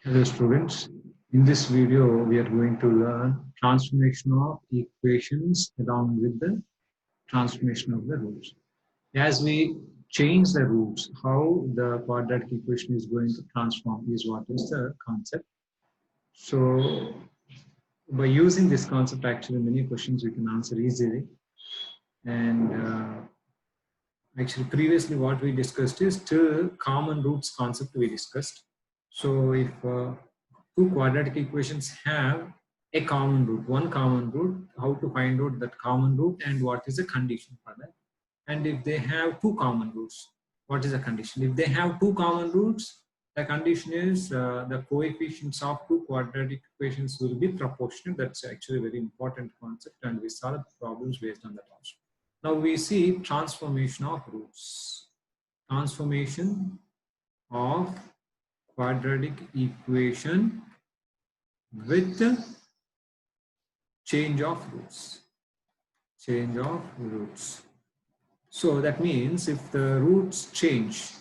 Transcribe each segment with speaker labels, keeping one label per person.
Speaker 1: Hello students, in this video we are going to learn transformation of equations along with the transformation of the roots. As we change the roots, how the quadratic equation is going to transform is what is the concept. So by using this concept, actually many questions we can answer easily. And actually previously what we discussed is two common roots concept we discussed. So if two quadratic equations have a common root, one common root, how to find out that common root and what is the condition for that. And if they have two common roots, what is the condition? If they have two common roots, the condition is the coefficients of two quadratic equations will be proportional. That's actually a very important concept, and we solve problems based on that also. Now we see transformation of roots. Transformation of quadratic equation with change of roots. Change of roots. So that means if the roots change,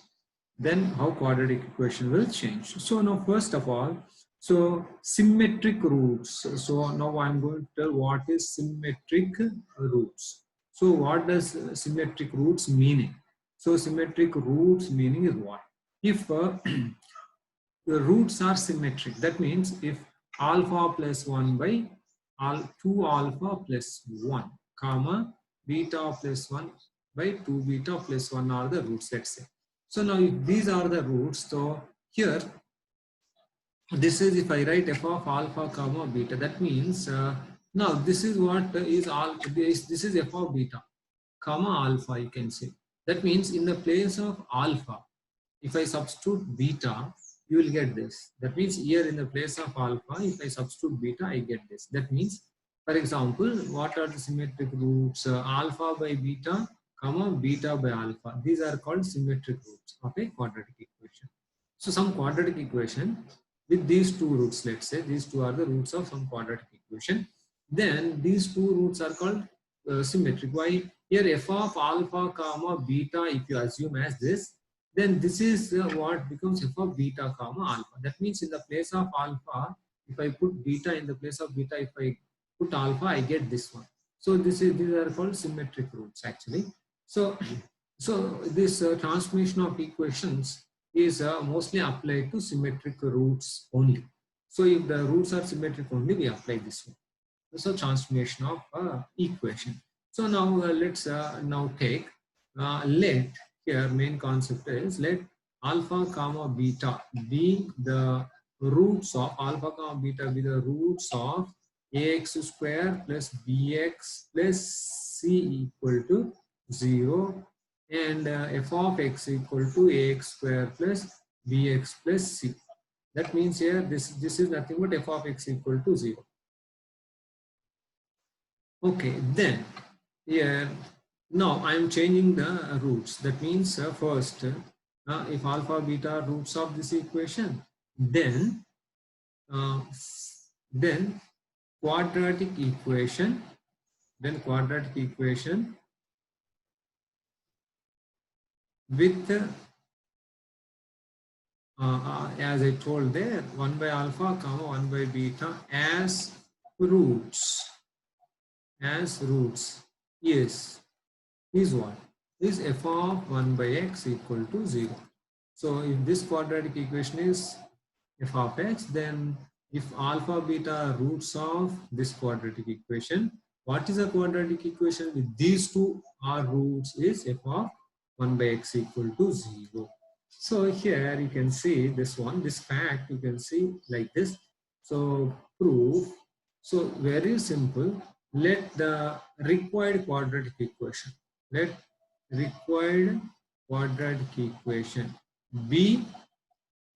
Speaker 1: then how quadratic equation will change. So now first of all, so symmetric roots. So now I'm going to tell what is symmetric roots. So what does symmetric roots meaning? So symmetric roots meaning is what? If the roots are symmetric, that means if alpha plus 1 by 2 alpha plus 1 comma beta plus 1 by 2 beta plus 1 are the roots, let's say. So now if these are the roots, so here this is if I write f of alpha comma beta, that means now this is what is all this is f of beta comma alpha, you can say. That means in the place of alpha, if I substitute beta, you will get this. That means here in the place of alpha, if I substitute beta, I get this. That means, for example, what are the symmetric roots? Alpha by beta, comma beta by alpha. These are called symmetric roots of a quadratic equation. So some quadratic equation with these two roots, let's say these two are the roots of some quadratic equation. Then these two roots are called symmetric. Why? Here f of alpha comma beta, if you assume as this, then this is what becomes f of beta comma alpha. That means in the place of alpha, if I put beta in the place of beta, if I put alpha, I get this one. So these are called symmetric roots actually. So this transformation of equations is mostly applied to symmetric roots only. So if the roots are symmetric only, we apply this one. So transformation of equation. So now let's now take let here main concept is let alpha comma beta be the roots of alpha comma beta be the roots of ax square plus bx plus c equal to 0 and f of x equal to ax square plus bx plus c. That means here this is nothing but f of x equal to 0. Okay, then here now I am changing the roots. That means first if alpha beta are roots of this equation, then quadratic equation with as I told there 1 by alpha comma 1 by beta as roots is what? Is f of 1 by x equal to 0. So if this quadratic equation is f of x, then if alpha beta are roots of this quadratic equation, what is a quadratic equation with these two are roots is f of 1 by x equal to 0. So here you can see this one, this fact you can see like this. So proof, so very simple. Let the required quadratic equation, let required quadratic equation be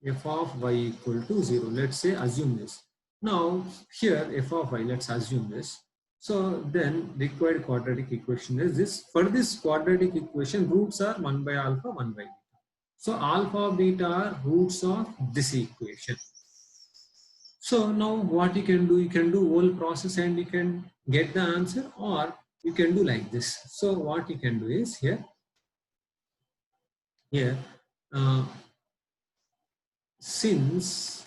Speaker 1: f of y equal to 0. Let's say assume this. Now here f of y, let's assume this. So then required quadratic equation is this. For this quadratic equation, roots are 1 by alpha, 1 by beta. So alpha, beta are roots of this equation. So now what you can do whole process and you can get the answer, or you can do like this. So what you can do is here since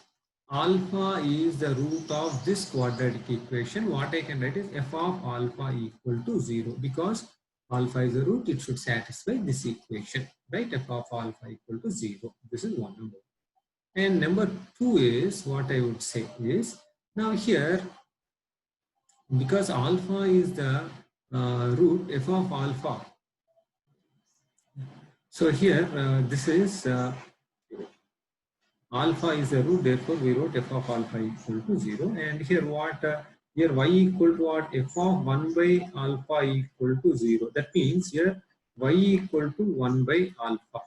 Speaker 1: alpha is the root of this quadratic equation, what I can write is f of alpha equal to 0, because alpha is a root, it should satisfy this equation, right? F of alpha equal to 0. This is one number. And number 2 is, what I would say is, now here, because alpha is the root, f of alpha. So here, this is alpha is the root, therefore we wrote f of alpha equal to 0. And here what, here y equal to what, f of 1 by alpha equal to 0. That means here y equal to 1 by alpha.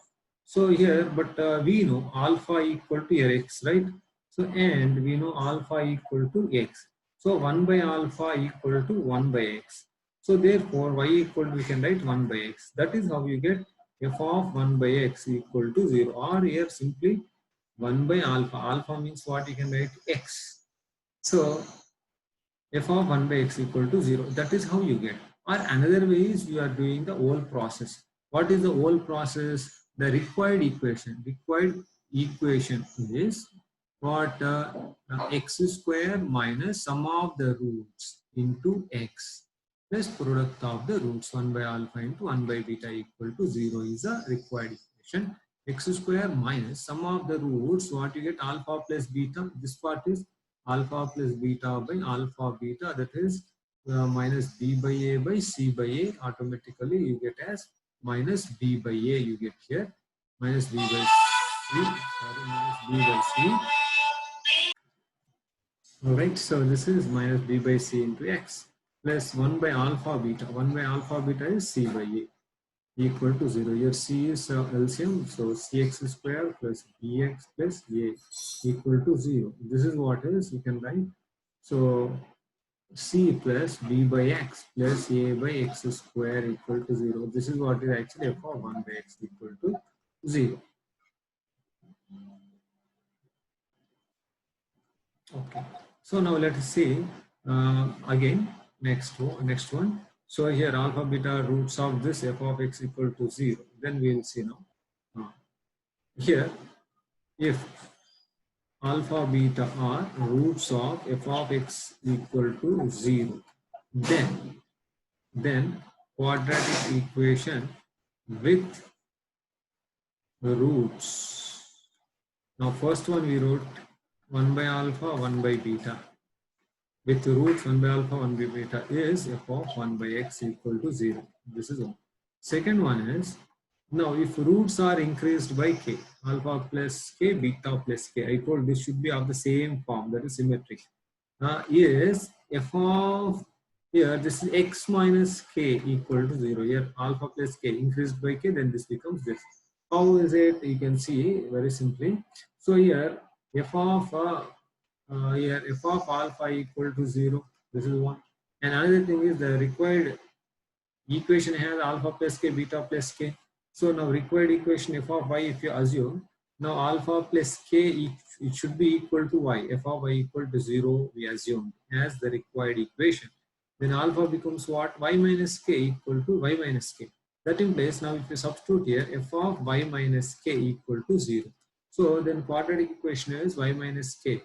Speaker 1: So here, but we know alpha equal to here x, right? So, and we know alpha equal to x. So 1 by alpha equal to 1 by x. So therefore y equal to, we can write 1 by x. That is how you get f of 1 by x equal to 0, or here simply 1 by alpha. Alpha means what, you can write x. So f of 1 by x equal to 0. That is how you get. Or another way is you are doing the whole process. What is the whole process? The required equation. Required equation is what, x square minus sum of the roots into x plus product of the roots 1 by alpha into 1 by beta equal to 0 is a required equation. X square minus sum of the roots, what you get, alpha plus beta. This part is alpha plus beta by alpha beta, that is minus b by a by c by a. Automatically you get as minus b by a, you get here minus b by c, sorry, minus b by c. Alright, so this is minus b by c into x plus 1 by alpha beta. 1 by alpha beta is c by a equal to 0. Here c is LCM, so cx square plus bx plus a equal to 0. This is what is, you can write. So c plus b by x plus a by x square equal to 0. This is what is actually f of 1 by x equal to 0. Okay. So now let us see again next one. So here alpha beta roots of this f of x equal to 0. Then we will see now. Here, if alpha beta are roots of f of x equal to 0, then quadratic equation with roots. Now first one we wrote 1 by alpha 1 by beta with roots 1 by alpha 1 by beta is f of 1 by x equal to 0. This is one. Second one is, now if roots are increased by k, alpha plus k, beta plus k, I told this should be of the same form, that is symmetric. Is f of, here this is x minus k equal to 0. Here alpha plus k increased by k, then this becomes this. How is it? You can see very simply. So here f of here f of alpha equal to 0. This is one. And another thing is the required equation has alpha plus k, beta plus k. So now required equation f of y, if you assume, now alpha plus k, it should be equal to y. F of y equal to 0, we assume as the required equation. Then alpha becomes what? Y minus k equal to y minus k. That implies, now if you substitute here, f of y minus k equal to 0. So then quadratic equation is y minus k.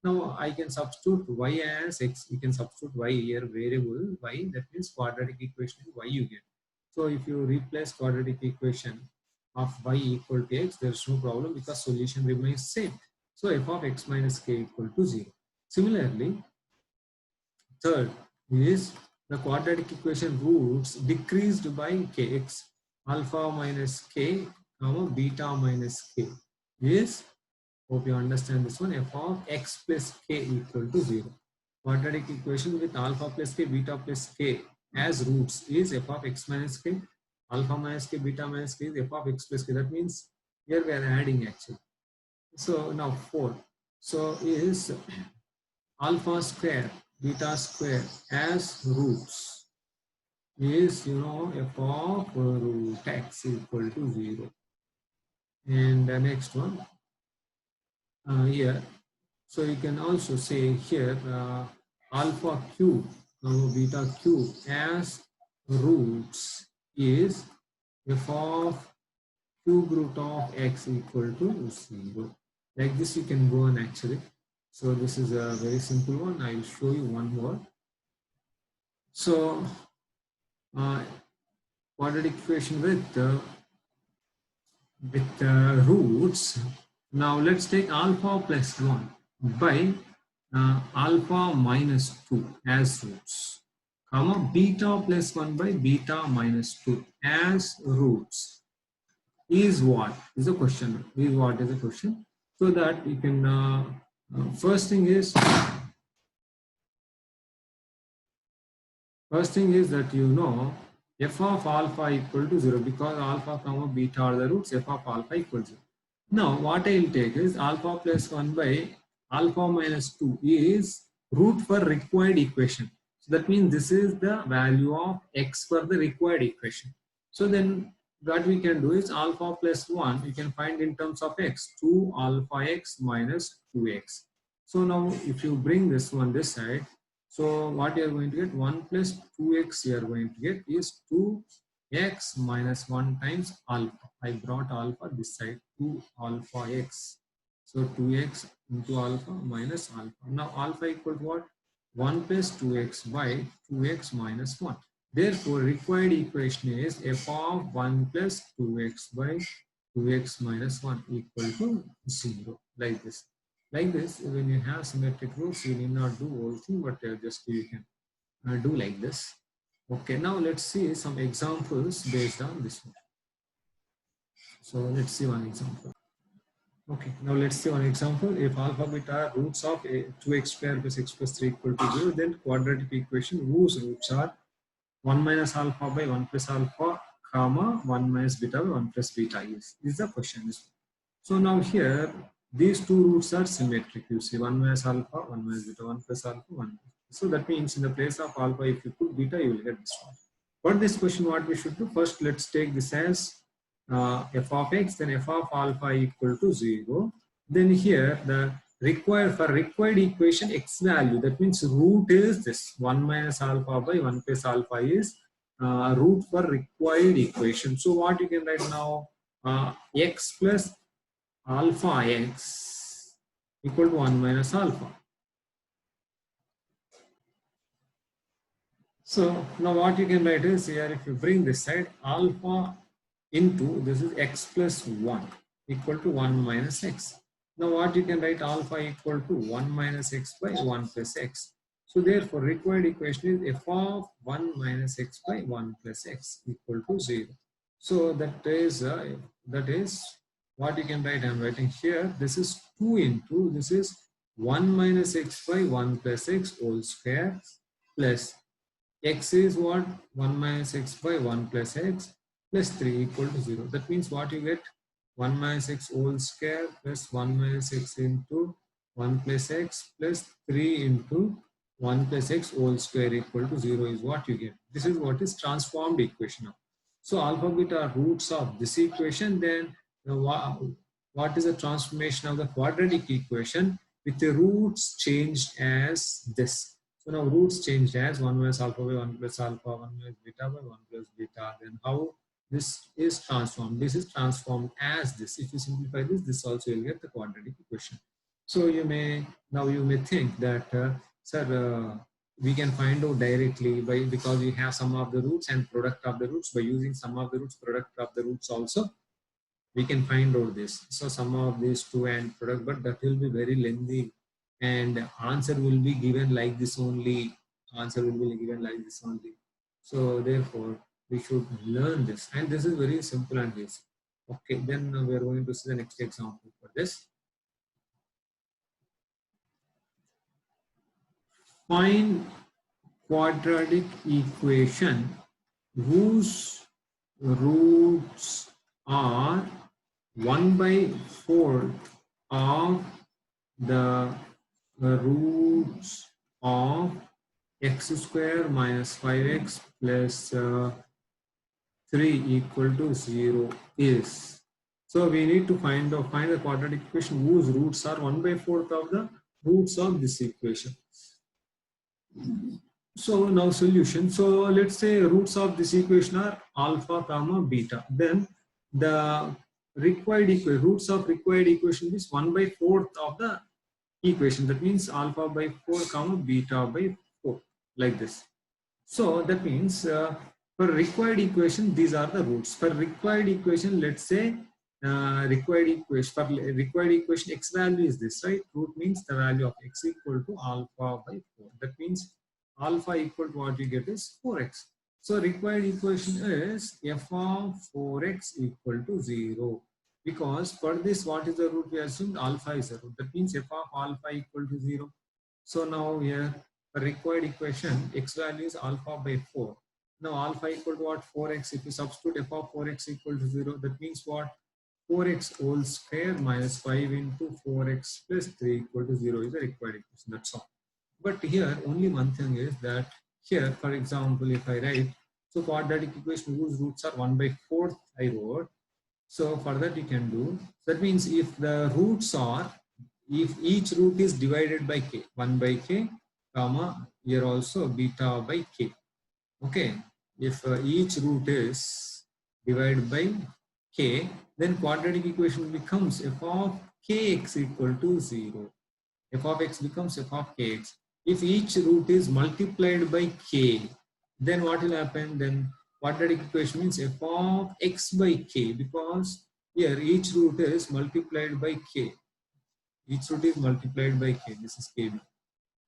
Speaker 1: Now I can substitute y as x. You can substitute y here, variable y. That means quadratic equation y you get. So if you replace quadratic equation of y equal to x, there is no problem because solution remains same. So f of x minus k equal to 0. Similarly, third is the quadratic equation roots decreased by kx, alpha minus k, comma beta minus k is, hope you understand this one, f of x plus k equal to 0. Quadratic equation with alpha plus k, beta plus k as roots is f of x minus k, alpha minus k, beta minus k is f of x plus k. That means here we are adding actually. So now 4. So is alpha square, beta square as roots is, you know, f of root x equal to 0. And the next one here. So you can also say here alpha cube, beta cube as roots is f of cube root of x equal to 0. Like this you can go on actually. So this is a very simple one. I will show you one more. So quadratic equation with roots. Now let's take alpha plus 1 by alpha minus 2 as roots, comma beta plus 1 by beta minus 2 as roots. Is what is the question? Is what is the question? So that you can, first thing is that you know f of alpha equal to 0 because alpha comma beta are the roots, f of alpha equal to 0. Now what I will take is alpha plus 1 by alpha minus 2 is root for required equation. So that means this is the value of x for the required equation. So then what we can do is alpha plus 1 you can find in terms of x, 2 alpha x minus 2x. So now if you bring this one this side, so what you are going to get, 1 plus 2x you are going to get is 2x minus 1 times alpha. I brought alpha this side, 2 alpha x. So 2x into alpha minus alpha. Now alpha equal to what? 1 plus 2x by 2x minus 1. Therefore, required equation is f of 1 plus 2x by 2x minus 1 equal to 0, like this. Like this, when you have symmetric roots, you need not do whole thing, but just you can do like this. Okay, now let's see some examples based on this one. So let's see one example. Okay, now let's see one example. If alpha beta roots of 2x square plus x plus 3 equal to 0, then quadratic equation whose roots are 1 minus alpha by 1 plus alpha, comma 1 minus beta by 1 plus beta is the question. So now here, these two roots are symmetric. You see 1 minus alpha, 1 minus beta, 1 plus alpha, 1. So that means in the place of alpha, if you put beta, you will get this one. For this question, what we should do? First, let's take this as f of x, then f of alpha equal to 0. Then here, the required equation x value, that means root is this 1 minus alpha by 1 plus alpha is root for required equation. So what you can write now, x plus alpha x equal to 1 minus alpha. So now what you can write is here, if you bring this side, alpha into this is x plus 1 equal to 1 minus x. Now what you can write, alpha equal to 1 minus x by 1 plus x. So therefore required equation is f of 1 minus x by 1 plus x equal to 0. So that is what you can write. I am writing here, this is 2 into this is 1 minus x by 1 plus x whole square plus x is what, 1 minus x by 1 plus x plus 3 equal to 0. That means what you get, 1 minus x whole square plus 1 minus x into 1 plus x plus 3 into 1 plus x whole square equal to 0 is what you get. This is what is transformed equation of. So alpha beta are roots of this equation. Then what is the transformation of the quadratic equation with the roots changed as this? So now roots changed as 1 minus alpha by 1 plus alpha, 1 minus beta by 1 plus beta. Then how this is transformed? This is transformed as this. If you simplify this, this also will get the quadratic equation. So you may think that sir, we can find out directly because we have sum of the roots and product of the roots. By using sum of the roots, product of the roots also, we can find out this. So sum of these two and product, but that will be very lengthy and answer will be given like this only. So therefore, we should learn this, and this is very simple and easy. Okay, then we are going to see the next example for this. Find quadratic equation whose roots are 1 by 4 of the roots of x square minus 5x plus 3 equal to 0 is. So we need to find the quadratic equation whose roots are 1 by 4th of the roots of this equation. So now solution. So let's say roots of this equation are alpha comma beta. Then the roots of required equation is 1 by 4th of the equation. That means alpha by 4 comma beta by 4, like this. So that means for required equation, these are the roots. For required equation, let's say required equation x value is this, right? Root means the value of x equal to alpha by 4. That means alpha equal to what you get is 4x. So required equation is f of 4x equal to 0. Because for this, what is the root? We assumed alpha is the root. That means f of alpha equal to 0. So now here the required equation x value is alpha by 4. Now alpha equal to what? 4x. If you substitute f of 4x equal to 0, that means what? 4x whole square minus 5 into 4x plus 3 equal to 0 is the required equation. That's all. But here only one thing is that here, for example, if I write, so quadratic equation whose roots are 1 by 4th I wrote. So for that you can do, that means if the roots are, if each root is divided by k, 1 by k, comma, here also beta by k. Okay, if each root is divided by k, then quadratic equation becomes f of kx equal to 0. F of x becomes f of kx. If each root is multiplied by k, then what will happen? Then quadratic equation means f of x by k, because here each root is multiplied by k. Each root is multiplied by k. This is k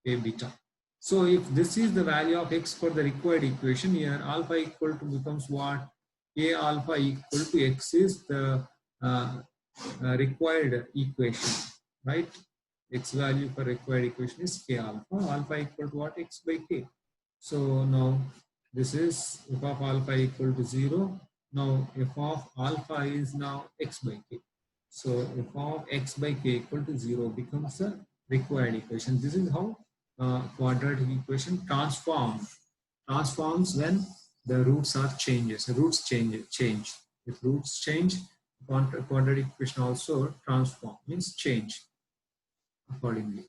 Speaker 1: beta. So if this is the value of x for the required equation, here alpha equal to becomes what? A alpha equal to x is the required equation, right? X value for required equation is k alpha. Alpha equal to what? X by k. So now this is f of alpha equal to 0. Now f of alpha is now x by k. So f of x by k equal to 0 becomes the required equation. This is how quadratic equation transforms when the roots are changes. Roots change. If roots change, quadratic equation also transform, means change accordingly.